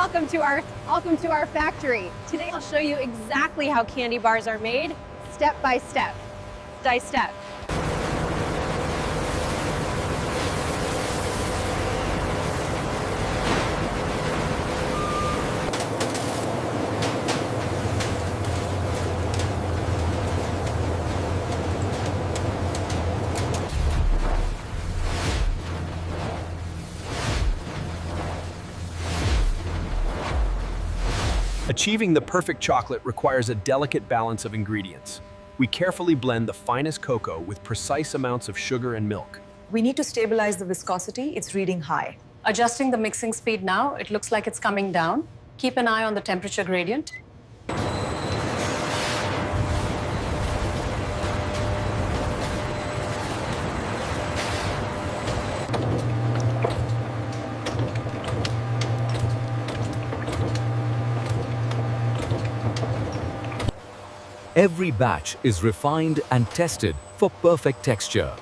Welcome to our factory. Today I'll show you exactly how candy bars are made, step by step. Achieving the perfect chocolate requires a delicate balance of ingredients. We carefully blend the finest cocoa with precise amounts of sugar and milk. We need to stabilize the viscosity. It's reading high. Adjusting the mixing speed now, it looks like it's coming down. Keep an eye on the temperature gradient. Every batch is refined and tested for perfect texture.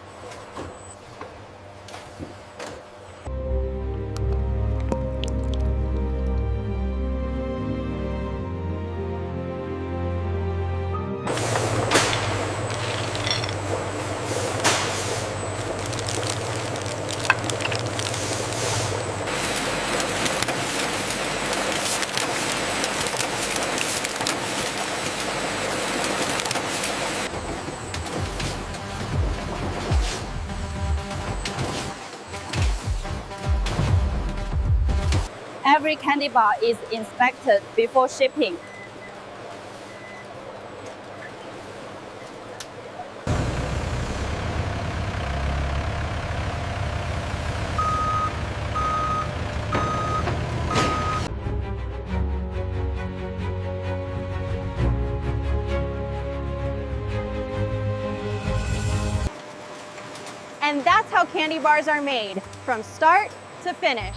Every candy bar is inspected before shipping. And that's how candy bars are made, from start to finish.